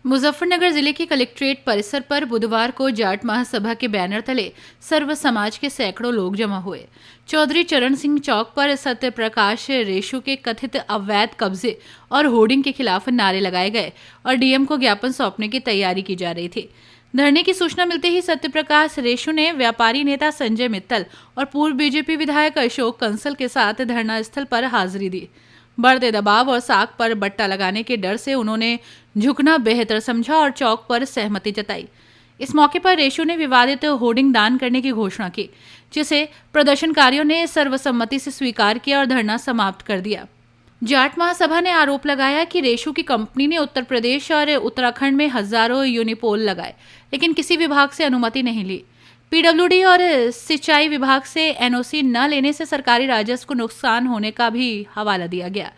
मुजफ्फरनगर जिले के कलेक्ट्रेट परिसर पर बुधवार को जाट महासभा के बैनर तले सर्व समाज के सैकड़ों लोग जमा हुए। चौधरी चरण सिंह चौक पर सत्य प्रकाश रेशु के कथित अवैध कब्जे और होर्डिंग के खिलाफ नारे लगाए गए और डीएम को ज्ञापन सौंपने की तैयारी की जा रही थी। धरने की सूचना मिलते ही सत्यप्रकाश रेशु ने व्यापारी नेता संजय मित्तल और पूर्व बीजेपी विधायक अशोक कंसल के साथ धरना स्थल पर हाजिरी दी। बढ़ते दबाव और साख पर बट्टा लगाने के डर से उन्होंने झुकना बेहतर समझा और चौक पर सहमति जताई। इस मौके पर रेशु ने विवादित होर्डिंग दान करने की घोषणा की, जिसे प्रदर्शनकारियों ने सर्वसम्मति से स्वीकार किया और धरना समाप्त कर दिया। जाट महासभा ने आरोप लगाया कि रेशु की कंपनी ने उत्तर प्रदेश और उत्तराखंड में हजारों यूनिपोल लगाए, लेकिन किसी विभाग से अनुमति नहीं ली। पीडब्ल्यूडी और सिंचाई विभाग से एनओसी न लेने से सरकारी राजस्व को नुकसान होने का भी हवाला दिया गया।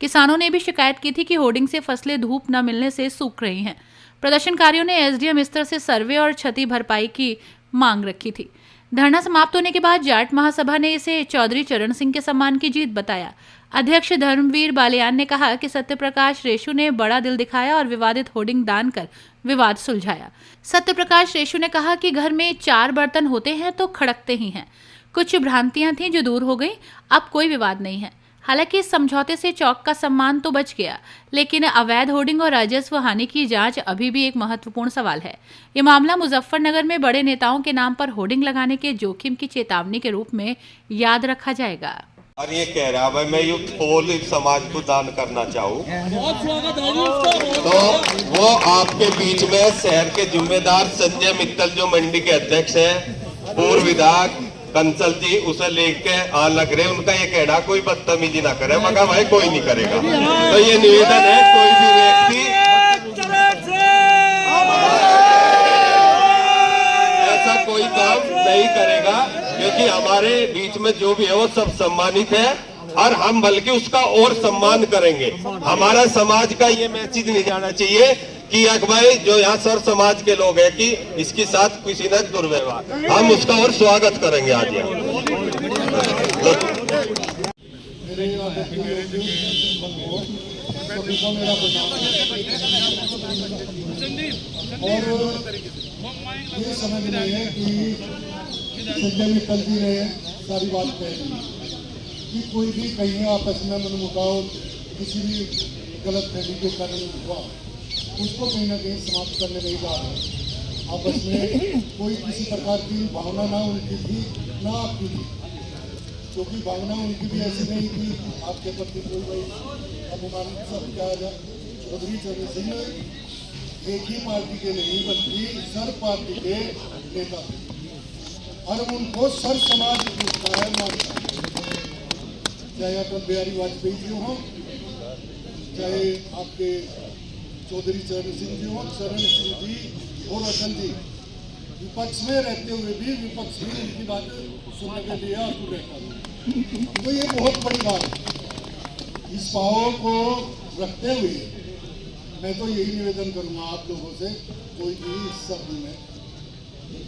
किसानों ने भी शिकायत की थी कि होर्डिंग से फसलें धूप न मिलने से सूख रही हैं। प्रदर्शनकारियों ने एसडीएम स्तर से सर्वे और क्षति भरपाई की मांग रखी थी। धरना समाप्त होने के बाद जाट महासभा ने इसे चौधरी चरण सिंह के सम्मान की जीत बताया। अध्यक्ष धर्मवीर बालियान ने कहा कि सत्यप्रकाश रेशु ने बड़ा दिल दिखाया और विवादित होर्डिंग दान कर विवाद सुलझाया। सत्यप्रकाश रेशु ने कहा कि घर में 4 बर्तन होते हैं तो खड़कते ही हैं। कुछ भ्रांतियां थीं जो दूर हो गई, अब कोई विवाद नहीं है। हालांकि इस समझौते से चौक का सम्मान तो बच गया, लेकिन अवैध होर्डिंग और राजस्व हानि की जांच अभी भी एक महत्वपूर्ण सवाल है। ये मामला मुजफ्फरनगर में बड़े नेताओं के नाम पर होर्डिंग लगाने के जोखिम की चेतावनी के रूप में याद रखा जाएगा। और ये कह रहा है मैं ये पोल समाज को दान करना चाहूँ, तो वो आपके बीच में शहर के जिम्मेदार संजय मित्तल जो मंडी के अध्यक्ष हैं, पूर्व विधायक कंसल जी, उसे लेके आ लग रहे, उनका ये कहना कोई बदतमीजी ना करे। मगर भाई कोई नहीं करेगा। तो ये निवेदन है, कोई भी व्यक्ति ऐसा कोई काम नहीं करेगा, क्योंकि हमारे बीच में जो भी है वो सब सम्मानित है और हम बल्कि उसका और सम्मान करेंगे। हमारा समाज का ये मैसेज नहीं जाना चाहिए कि भाई जो यहाँ सर समाज के लोग हैं कि इसके साथ किसी ने दुर्व्यवहार, हम उसका और स्वागत करेंगे आज यहाँ। ये समझ रहे हैं कि संजय मित्तल जी ने सारी बात कह दी कि कोई भी कहीं आपस में मनमुटाव किसी भी गलत फहमी के कारण हुआ, उसको कहीं ना कहीं समाप्त करने नहीं जा रहे। आपस में कोई किसी प्रकार की भावना ना उनकी थी ना आपकी थी, क्योंकि भावना उनकी भी ऐसी नहीं थी आपके प्रति कोई भाई अपमान सब क्या चौधरी चरण सिंह एक ही पार्टी के नहीं बल्कि सर पार्टी के नेता थे और उनको सर समाज पूछता है मानता है। चाहे अटल बिहारी वाजपेयी जी हो, चाहे आपके चौधरी चरण सिंह जी हो, चरण सिंह जी और अटल जी विपक्ष में रहते हुए भी विपक्ष भी उनकी बात सुनने के लिए आतुर रहता था। तो ये बहुत बड़ी बात है। इस भाव को रखते हुए मैं तो यही निवेदन करूंगा आप लोगों से, कोई भी इस शब्द में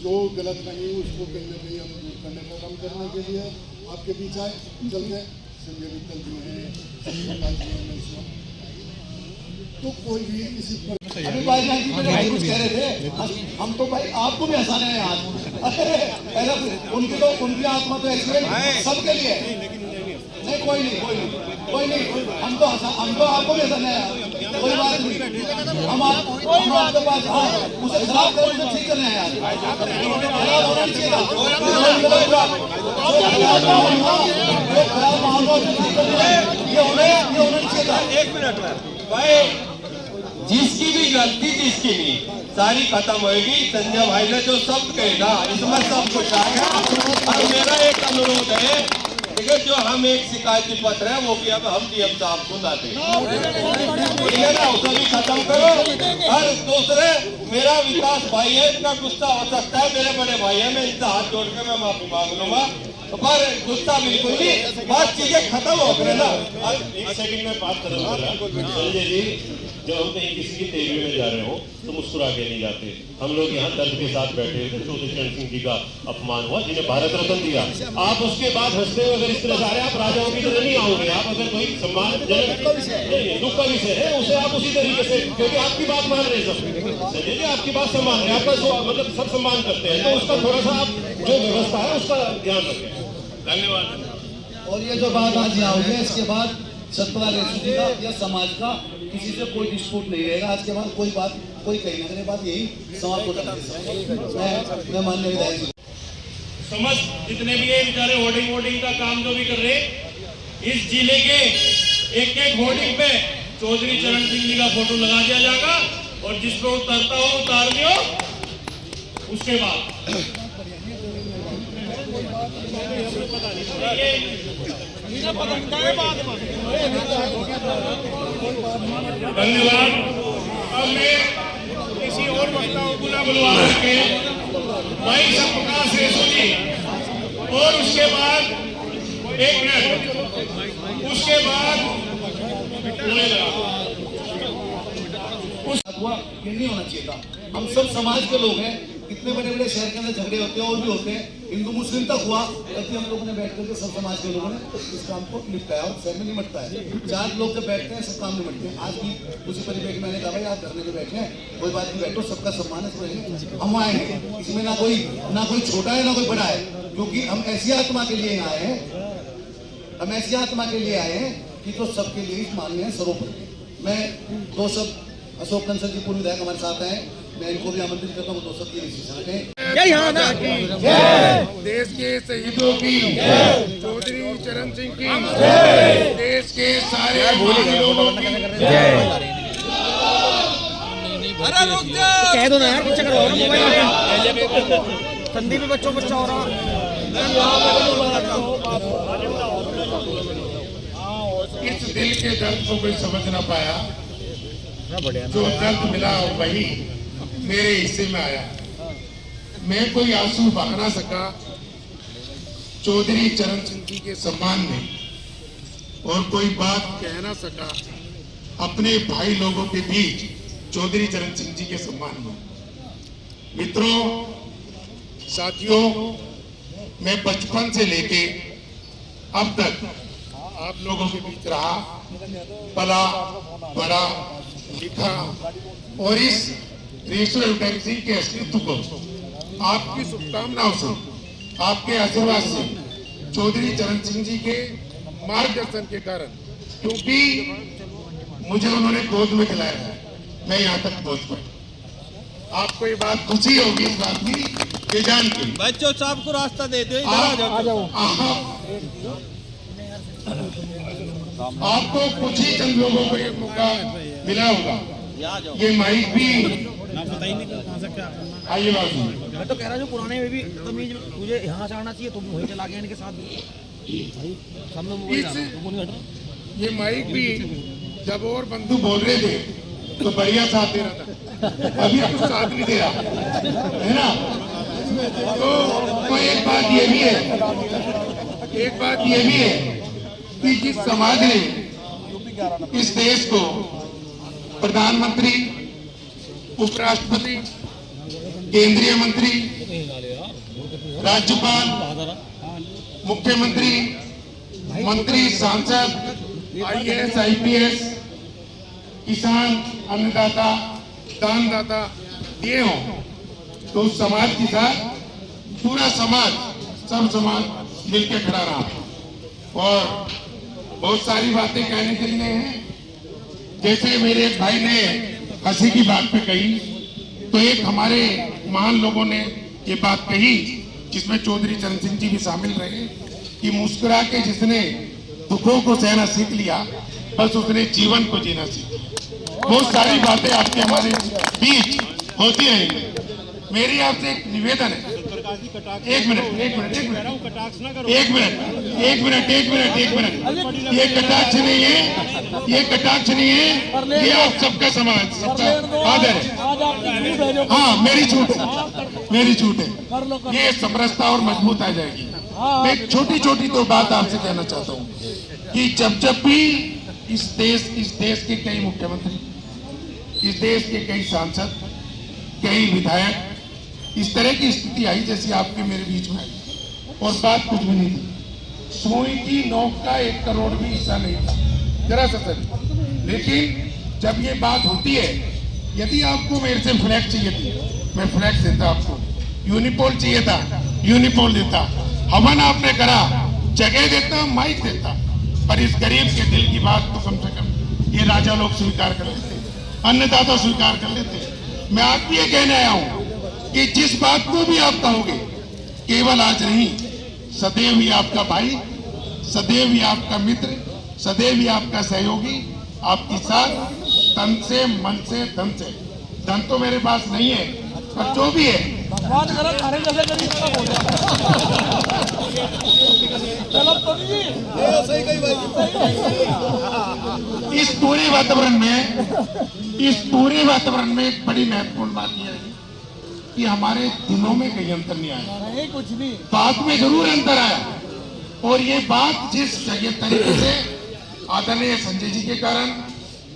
जो गलत नहीं उसको कहीं ना कहीं हम दूर करने का काम करने के लिए आपके बीच आए। चलते संजय मित्तल जी हैं, तो कोई भी किसी पर अभी भाई जी कुछ कह रहे थे, हम तो भाई आपको भी हंसाने हैं आज। उनकी आत्मा तो एक्सीडेंट सबके लिए नहीं, कोई नहीं, हम तो आपको भी हंसाने हैं, कोई बात नहीं। हम आपके पास उसे खराब कर उसे ठीक करने हैं यार, खराब होना नहीं चाहिए। खराब माहौल ठीक करने ये होना नहीं चाहिए। एक मिनट भाई, जिसकी भी गलती जिसकी नहीं सारी खत्म होगी। संजय भाई ने जो शब्द कहे ना इसमें सब कुछ आ गया। और मेरा एक अनुरोध है, देखिए जो हम एक शिकायती पत्र है वो भी अब हम डीएम साहब को लाते हैं, ठीक है ना, उसे भी खत्म करो। और दूसरे मेरा विकास भाई है, इतना गुस्सा हो सकता है, मेरे बड़े भाई है, मैं इनसे हाथ जोड़ के मैं माफी मांग लूंगा, पर गुस्सा बिल्कुल नहीं, बात चीजें खत्म हो गए ना। एक सेकंड में बात करूंगा संजय जी, जब हम कहीं किसी की तेजी में जा रहे हो तो मुस्कुरा के नहीं जाते। हम लोग यहाँ दर्द के साथ बैठे हुए थे, चौधरी चरण सिंह जी का अपमान हुआ जिन्हें भारत रत्न दिया। आप उसके बाद हंसते हुए अगर इस तरह से आ रहे हैं, आप राजाओं की तरह नहीं आओगे। आप अगर कोई सम्मान दुख का विषय है उसे आप उसी तरीके से, क्योंकि आपकी बात मान रहे हैं सब, संजय जी आपकी बात सम्मान है, आपका मतलब सब सम्मान करते हैं, तो उसका थोड़ा सा आप जो व्यवस्था है उसका ध्यान रखें। धन्यवाद। और ये जो बात आज यहाँ हुई है, इसके बाद सतपाल रेशू जी का या समाज का किसी से कोई डिस्प्यूट नहीं रहेगा। आज के बाद कोई बात कोई कही ना करे, बात यही समाप्त होता है। मैं माननीय विधायक जी समस्त जितने भी ये बेचारे होर्डिंग का काम जो भी कर रहे, इस जिले के एक एक होर्डिंग पे चौधरी चरण सिंह जी का फोटो लगा दिया जाएगा, और जिस पे उतरता हो उतार लियो। उसके बाद धन्यवाद। अब मैं किसी और वक्ता को बुलवा करके भाई प्रकाश रेशू जी, और उसके बाद 1 मिनट, उसके बाद हुआ, ये नहीं होना चाहिए था। हम सब समाज के लोग हैं, कितने बड़े बड़े शहर के अंदर झगड़े होते हैं और भी होते हैं, हिंदू मुस्लिम तक हुआ, तभी हम लोगों ने बैठ करके सब समाज के लोगों ने इस काम को निपटाया, और शहर में निपटता है। 4 लोग जब बैठते हैं सब काम निपटते हैं। आज भी उसी परिप्रेक्ष्य में मैंने कहा भाई आप धरने पे बैठे हैं, कोई बात नहीं, बैठो, सबका सम्मान है। हम आए हैं, इसमें ना कोई छोटा है ना कोई बड़ा है, क्योंकि हम ऐसी आत्मा के लिए आए हैं, हम ऐसी आत्मा के लिए आए हैं कि तो सबके लिए मान्य है सर्वोपरि। मैं 2 शब्द, अशोक कंसल जी पूर्व विधायक हमारे साथ हैं, मैं इनको भी आमंत्रित करता हूँ 2 शब्द की देश के शहीदों की, चौधरी चरण सिंह की, देश के सारे लोगों की। कह दो ना यार, पीछे करो संदीप भी बच्चा हो रहा। इस दिल के दर्द को कोई समझ ना पाया, जो दर्द मिला वही मेरे हिस्से में आया। मैं कोई आंसू बहा ना सका चौधरी चरण सिंह जी के सम्मान में, और कोई बात कह ना सका अपने भाई लोगों के बीच चौधरी चरण सिंह जी के सम्मान में। मित्रों, साथियों, मैं बचपन से लेके अब तक आप लोगों के बीच रहा, पला बड़ा, लिखा, और इस रेशू एडवर्टाइजिंग के अस्तित्व को आपकी शुभकामनाओं से, आपके आशीर्वाद से, चौधरी चरण सिंह जी के मार्गदर्शन के कारण, क्योंकि मुझे उन्होंने गोद में खिलाया है, मैं यहाँ तक पहुँच पाया। आपको ये बात खुशी होगी इस बात की, ये जान के बच्चों साहब को रास्ता दे दो, आपको कुछ ही चंद लोगों को ये मौका मिला होगा। ये माइक भी आइए बाबू। मैं तो कह रहा हूँ पुराने में भी तमीज, मुझे यहाँ से आना चाहिए, तुम वहीं चला गया इनके साथ। ये माइक भी जब और बंधु बोल रहे थे तो बढ़िया साथ दे रहा था, अभी कुछ साथ नहीं दे रहा है ना। तो एक बात ये भी है, कि जिस समाज ने इस देश को प्रधानमंत्री, उपराष्ट्रपति, केंद्रीय मंत्री, राज्यपाल, मुख्यमंत्री, मंत्री, सांसद, IAS, IPS, किसान, अन्नदाता, दानदाता दिए हों, तो उस समाज के साथ पूरा समाज, सब समाज मिलकर खड़ा रहा। और बहुत सारी बातें कहने के लिए हैं, जैसे मेरे एक भाई ने हंसी की बात पे कही, तो एक हमारे महान लोगों ने ये बात कही, जिसमें चौधरी चरण सिंह जी भी शामिल रहे, कि मुस्कुरा के जिसने दुखों को सहना सीख लिया, बस उसने जीवन को जीना सीखा। बहुत सारी बातें आपके हमारे बीच होती हैं। मेरी आपसे एक निवेदन है, एक मिनट ये कटाक्ष नहीं है, ये कटाक्ष नहीं है, ये आप सबका समाज सबका आदर है। हाँ मेरी छूट है, ये समरसता और मजबूत आ जाएगी। मैं एक छोटी छोटी तो बात आपसे कहना चाहता हूँ कि जब भी इस देश के कई मुख्यमंत्री, इस देश के कई सांसद, कई विधायक इस तरह की स्थिति आई जैसी आपके मेरे बीच में आई, और बात कुछ भी नहीं थी, सुई की नोक का 1 करोड़ भी हिस्सा नहीं था, जरा सा सर। लेकिन जब ये बात होती है, यदि आपको मेरे से फ्लैग चाहिए थी, मैं फ्लैग देता आपको, यूनिपोल चाहिए था, यूनिपोल देता, हवन आपने करा, जगह देता, माइक देता, पर इस गरीब के दिल की बात तो कम से कम ये राजा लोग स्वीकार कर लेते, अन्नदाता स्वीकार कर लेते। मैं आपको ये कहने आया हूं कि जिस बात को भी आप कहोगे, केवल आज नहीं, सदैव ही आपका भाई, सदैव ही आपका मित्र, सदैव ही आपका सहयोगी, आपके साथ तन से, मन से, धन से। धन तो मेरे पास नहीं है, पर जो भी है इस पूरे वातावरण में एक बड़ी महत्वपूर्ण बात यह है कि हमारे दिलों में कहीं अंतर नहीं आया, कुछ नहीं, बात में जरूर अंतर आया। और ये बात जिस जगह तरीके से आदरणीय संजय जी के कारण,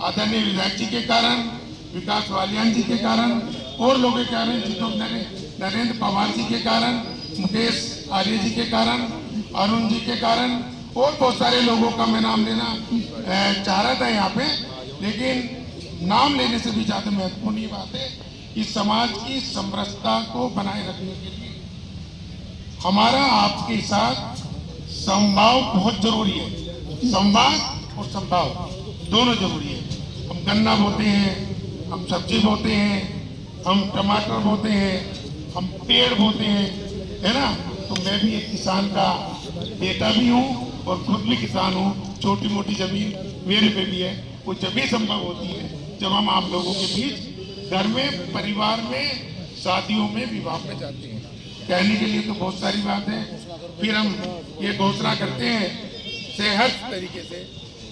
आदरणीय विधायक जी के कारण, विकास वालियान जी के कारण और लोगों के कारण, नरेंद्र पवार जी के कारण, मुकेश आर्य जी के कारण, अरुण जी के कारण और बहुत सारे लोगों का मैं नाम लेना चाह रहा था यहाँ पे, लेकिन नाम लेने से भी ज्यादा महत्वपूर्ण ये बात है कि समाज की समरसता को बनाए रखने के लिए हमारा आपके साथ संवाद बहुत जरूरी है। संवाद और संभाव दोनों जरूरी है। हम गन्ना बोते हैं, हम सब्जी बोते हैं, हम टमाटर बोते हैं, हम पेड़ बोते हैं, है ना। तो मैं भी एक किसान का बेटा भी हूँ और खुद भी किसान हूँ। छोटी मोटी जमीन मेरे पे भी है। वो जब भी संभव होती है जब हम आप लोगों के बीच घर में, परिवार में, शादियों में, विवाह में जाते हैं। कहने के लिए तो बहुत सारी बात है, फिर हम ये घोषणा करते हैं सेहत तरीके से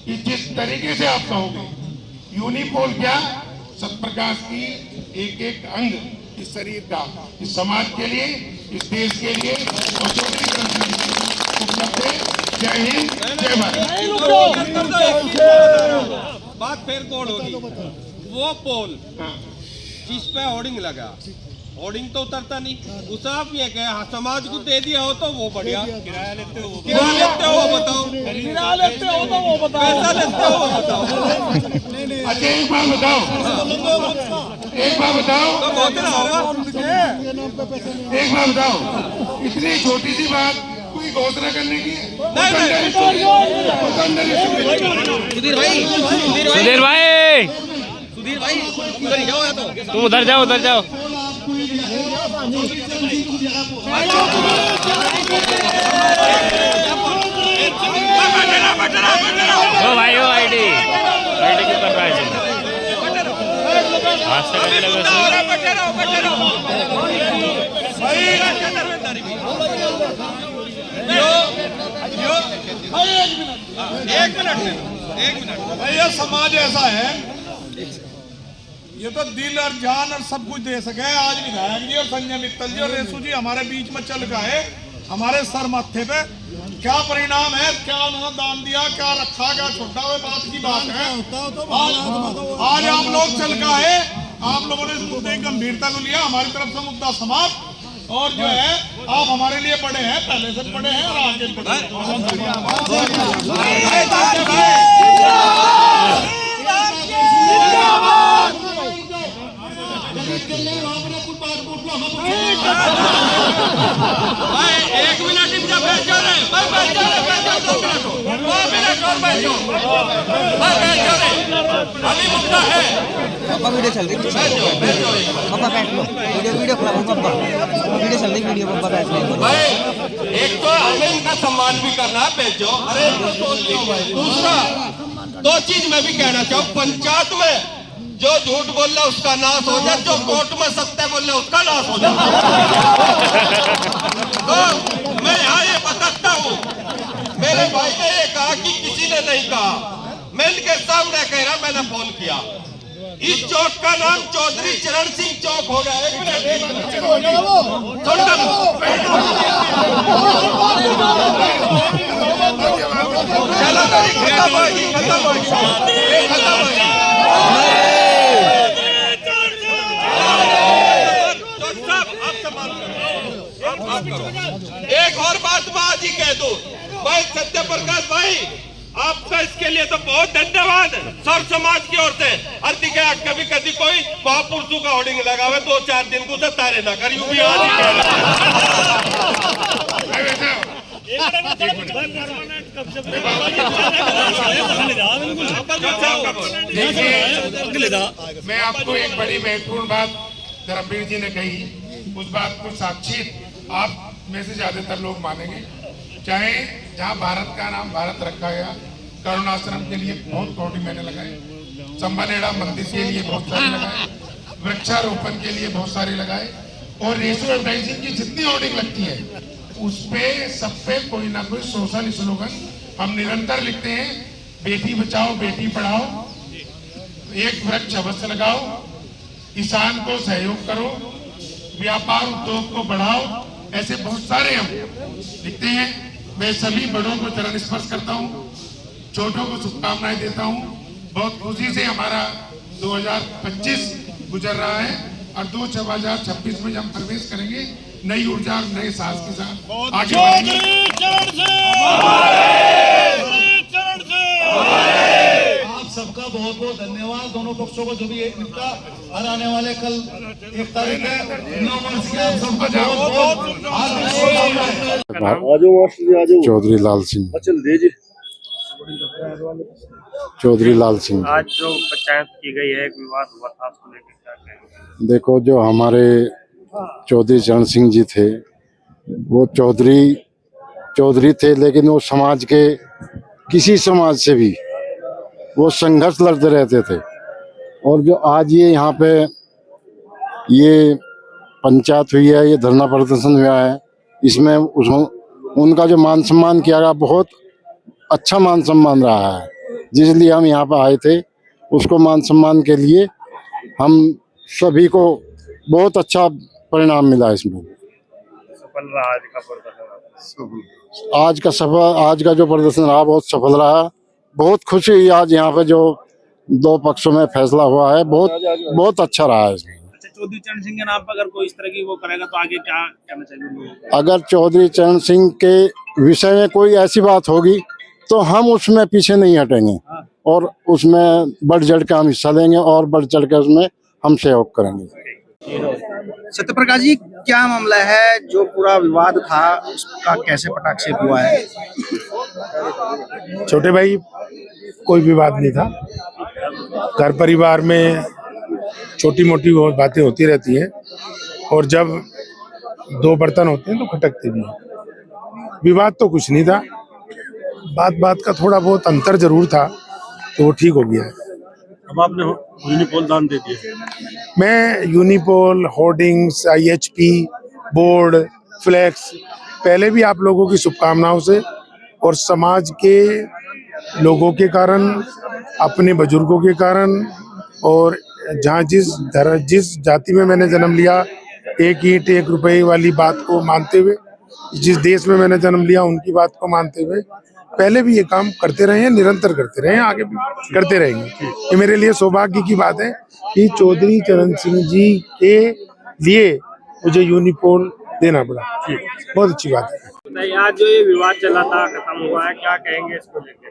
कि जिस तरीके से आप कहोगे, यूनिपोल क्या, सतप्रकाश की एक एक अंग इस शरीर का, इस समाज के लिए, इस देश के लिए और चौधरी चरण सिंह के लिए उपलब्ध है। जय हिंद, जय भारत। बात फिर कौन होगी? वो पोल जिस पे होर्डिंग लगा, होर्डिंग तो उतरता नहीं, उसे आप ये कहे हाँ समाज को दे दिया हो तो वो बढ़िया। किराया लेते हो बताओ, किराया लेते हो तो वो बताओ, पैसा लेते हो वो बताओ। अच्छा एक बात बताओ, तो बहुत एक बात बताओ, इतनी छोटी सी बात कोई घोषणा करने की? सुधीर भाई तुम उधर जाओ, ओ भाई, ओ आईडी क्यों कर रहा है? एक मिनट भाई, ये समाज ऐसा है, ये तो दिल और जान और सब कुछ दे सके। आज विधायक जी और संजय मित्तल जी और रेसू जी हमारे बीच में चल गए, हमारे सर माथे पे क्या परिणाम है, क्या उन्होंने दान दिया, क्या रखा, क्या छोटा, हुए बात की बात है। आज आप लोग चल गए, आप लोगों ने इस मुद्दे की गंभीरता को लिया, हमारी तरफ से मुद्दा समाप्त। और जो है आप हमारे लिए बड़े हैं, पहले से बड़े हैं और आगे एक मिनट अभी मुद्दा है। पापा वीडियो चल रही है, पापा बैठ लो, वीडियो खोला पापा, वीडियो चल रही, वीडियो पापा बैठ लो। भाई एक तो हमें इनका सम्मान भी करना है, भेजो। अरे दूसरा दो चीज मैं भी कहना चाहूँ, पंचायत में जो झूठ बोल रहा उसका नाश हो जाए, जो कोर्ट में सत्य बोल रहा उसका नाश हो जाए। तो मैं यहाँ ये बताता हूँ, मेरे भाई ने ये कहा कि किसी ने नहीं कहा, मैं इनके सामने कह रहा, मैंने फोन किया। इस चौक का नाम चौधरी चरण सिंह चौक हो गया। एक मिनट एक और बात मैं आज ही कह दूं, भाई सत्य प्रकाश भाई, आपका इसके लिए तो बहुत धन्यवाद सर समाज की ओर से। अर्थ क्या कभी कभी कोई महापुरुषों का होर्डिंग लगावे 2-4 दिन को तो तारे ना करी भी आज ही कह रहा। मैं आपको एक बड़ी महत्वपूर्ण बात धर्मवीर जी ने कही, उस बात को साक्षी आप में से ज्यादातर लोग मानेंगे। चाहे जहां भारत का नाम भारत रखा गया, करुणाश्रम के लिए बहुत करोड़ मैंने लगाए, संबानेड़ा मंदिर के लिए बहुत सारे लगाए, वृक्षारोपण के लिए बहुत सारे लगाए, और रेशो एडवर्टाइजिंग की जितनी होर्डिंग लगती है उस पे सब पे कोई ना कोई सोशल स्लोगन हम निरंतर लिखते हैं। बेटी बचाओ बेटी पढ़ाओ, एक वृक्ष अवश्य लगाओ, किसान को सहयोग करो, व्यापार उद्योग को बढ़ाओ, ऐसे बहुत सारे हम लिखते हैं। मैं सभी बड़ों को चरण स्पर्श करता हूँ, छोटों को शुभकामनाएं देता हूँ। बहुत खुशी से हमारा 2025 गुजर रहा है और 2026 में हम प्रवेश करेंगे नई ऊर्जा और नए साहस के साथ आगे बढ़ेंगे। आप सबका बहुत बहुत धन्यवाद, दोनों पक्षों को जो भी एक निपटा और आने वाले कल 1 तारीख है 9 मार्च की आप सबको चौधरी लाल सिंह। चौधरी लाल सिंह। आज जो पंचायत की गई है, एक विवाद हुआ था, उसको लेकर क्या कहेंगे? देखो, जो हमारे चौधरी चरण सिंह जी थे वो चौधरी थे, लेकिन वो समाज के किसी समाज से भी वो संघर्ष लड़ते रहते थे। और जो आज ये यहाँ पे ये पंचायत हुई है, ये धरना प्रदर्शन हुआ है, इसमें उनका जो मान सम्मान किया गया, बहुत अच्छा मान सम्मान रहा है। जिसलिए हम यहाँ पर आए थे, उसको मान सम्मान के लिए हम सभी को बहुत अच्छा परिणाम मिला इसमें। सफल रहा आज का प्रदर्शन। आज का जो प्रदर्शन रहा बहुत सफल रहा। बहुत खुशी हुई आज यहाँ पे जो 2 पक्षों में फैसला हुआ है, बहुत अच्छा रहा है इसमें। अच्छा, चौधरी चरण सिंह के नाम पर अगर कोई इस तरह की वो करेगा तो आगे क्या कहना चाहिए? अगर चौधरी चरण सिंह के विषय में कोई ऐसी बात होगी तो हम उसमें पीछे नहीं हटेंगे और उसमें बढ़ चढ़ के हम हिस्सा लेंगे और बढ़ चढ़ के उसमें हम सहयोग करेंगे। सत्यप्रकाश जी, क्या मामला है जो पूरा विवाद था उसका कैसे पटाक्षेप हुआ है? छोटे भाई, कोई विवाद नहीं था। घर परिवार में छोटी मोटी बातें होती रहती है और जब 2 बर्तन होते हैं तो खटकते भी हैं। विवाद तो कुछ नहीं था, बात का थोड़ा बहुत अंतर जरूर था, तो वो ठीक हो गया है। अब आपने यूनिपोल दान दे दिया। मैं unipole, hoardings, IHP, board, flex पहले भी आप लोगों की शुभकामनाओं से और समाज के लोगों के कारण, अपने बुजुर्गों के कारण, और जहाँ जिस जाति में मैंने जन्म लिया, 1 ईंट 1 रुपए वाली बात को मानते हुए, जिस देश में मैंने जन्म लिया उनकी बात को मानते हुए पहले भी ये काम करते रहे हैं, निरंतर करते रहे हैं, आगे भी करते रहेंगे। ये मेरे लिए सौभाग्य की बात है कि चौधरी चरण सिंह जी के लिए मुझे यूनिपोल देना पड़ा। बहुत अच्छी बात है। आज जो ये विवाद चला था, खत्म हुआ है, क्या कहेंगे इसको लेकर?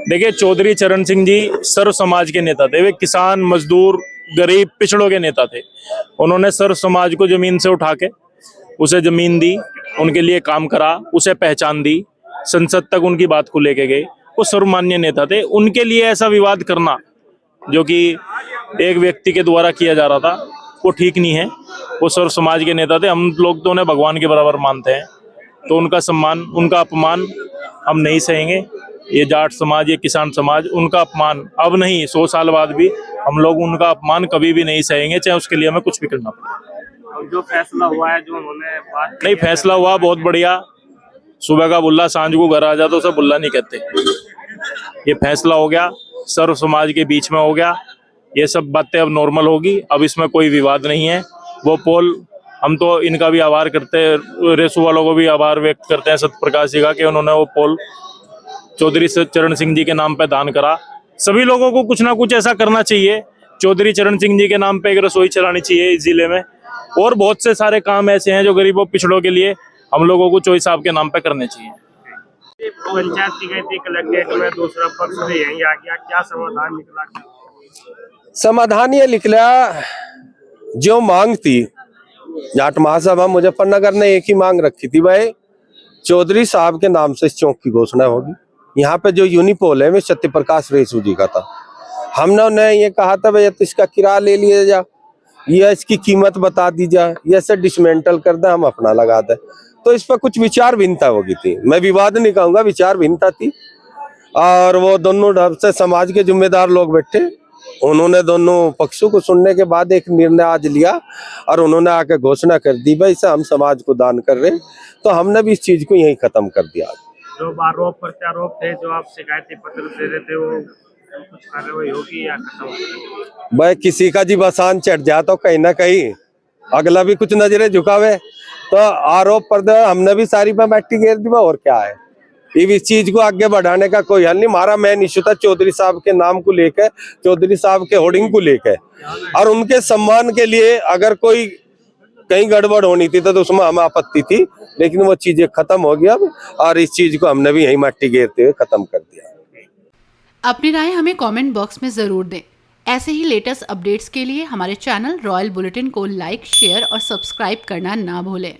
देखिए, चौधरी चरण सिंह जी सर्व समाज के नेता थे। वे किसान, मजदूर, गरीब, पिछड़ों के नेता थे। उन्होंने सर्व समाज को जमीन से उठा के उसे जमीन दी, उनके लिए काम करा, उसे पहचान दी, संसद तक उनकी बात को लेके गए। वो सर्वमान्य नेता थे। उनके लिए ऐसा विवाद करना जो कि एक व्यक्ति के द्वारा किया जा रहा था, वो ठीक नहीं है। वो सर्व समाज के नेता थे। हम लोग तो उन्हें भगवान के बराबर मानते हैं, तो उनका सम्मान, उनका अपमान हम नहीं सहेंगे। ये जाट समाज, ये किसान समाज, उनका अपमान अब नहीं, 100 साल बाद भी हम लोग उनका अपमान कभी भी नहीं सहेंगे, चाहे उसके लिए हमें कुछ भी करना पड़े। जो फैसला हुआ है, जो उन्होंने बात नहीं, फैसला हुआ बहुत बढ़िया। सुबह का बुल्ला सांझ को घर आ जा तो उसे बुल्ला नहीं कहते। ये फैसला हो गया, सर्व समाज के बीच में हो गया, ये सब बातें अब नॉर्मल होगी, अब इसमें कोई विवाद नहीं है। वो पोल, हम तो इनका भी आभार करते हैं, रेसू वालों को भी आभार व्यक्त करते हैं सत्यप्रकाश जी का, कि उन्होंने वो पोल चौधरी चरण सिंह जी के नाम पे दान करा। सभी लोगों को कुछ ना कुछ ऐसा करना चाहिए। चौधरी चरण सिंह जी के नाम पे एक रसोई चलानी चाहिए इस जिले में, और बहुत से सारे काम ऐसे हैं जो गरीबों पिछड़ों के लिए हम लोगों को चौधरी साहब के नाम पे करने चाहिए। पंचायत की गई थी कलेक्ट्रेट में, दूसरा पक्ष भी यहीं आ गया, क्या समाधान निकला? समाधान ये निकला, जो मांग थी जाट महासभा मुजफ्फरनगर ने एक ही मांग रखी थी, भाई चौधरी साहब के नाम से इस चौक की घोषणा होगी। यहाँ पे जो यूनिपोल है वो सत्यप्रकाश रेसू जी का था। हमने उन्हें ये कहा था भाई तो इसका किराया ले लिया जा, या इसकी कीमत बता दी जाए, या इसे डिसमेंटल कर दे, हम अपना लगा दे। तो इस पर कुछ विचार भिन्नता होगी थी, मैं विवाद नहीं कहूंगा, विचार भिन्नता थी। और वो दोनों ढंग से समाज के जिम्मेदार लोग बैठे, उन्होंने दोनों पक्षों को सुनने के बाद एक निर्णय आज लिया और उन्होंने आके घोषणा कर दी भाई से हम समाज को दान कर रहे। तो हमने भी इस चीज को यहीं खत्म कर दिया। जो आरोप प्रत्यारोप थे, जो आप शिकायती पत्र दे रहे थे, वो कुछ कार्रवाई होगी या खत्म? भाई किसी का जीव आसान चढ़ जाए तो कहीं ना कहीं अगला भी कुछ नजरें झुकावे, तो आरोप पर हमने भी सारी पे मट्टी घेर दी। और क्या है, इस चीज को आगे बढ़ाने का कोई हल नहीं। हमारा मेन इश्यू था चौधरी साहब के नाम को लेकर, चौधरी साहब के होर्डिंग को लेकर, और उनके सम्मान के लिए अगर कोई कहीं गड़बड़ होनी थी तो उसमें हमें आपत्ति थी, लेकिन वो चीजें खत्म हो गया अब, और इस चीज को हमने भी यही मट्टी घेरते हुए खत्म कर दिया। अपनी राय हमें कमेंट बॉक्स में ज़रूर दें। ऐसे ही लेटेस्ट अपडेट्स के लिए हमारे चैनल रॉयल बुलेटिन को लाइक, शेयर और सब्सक्राइब करना ना भूलें।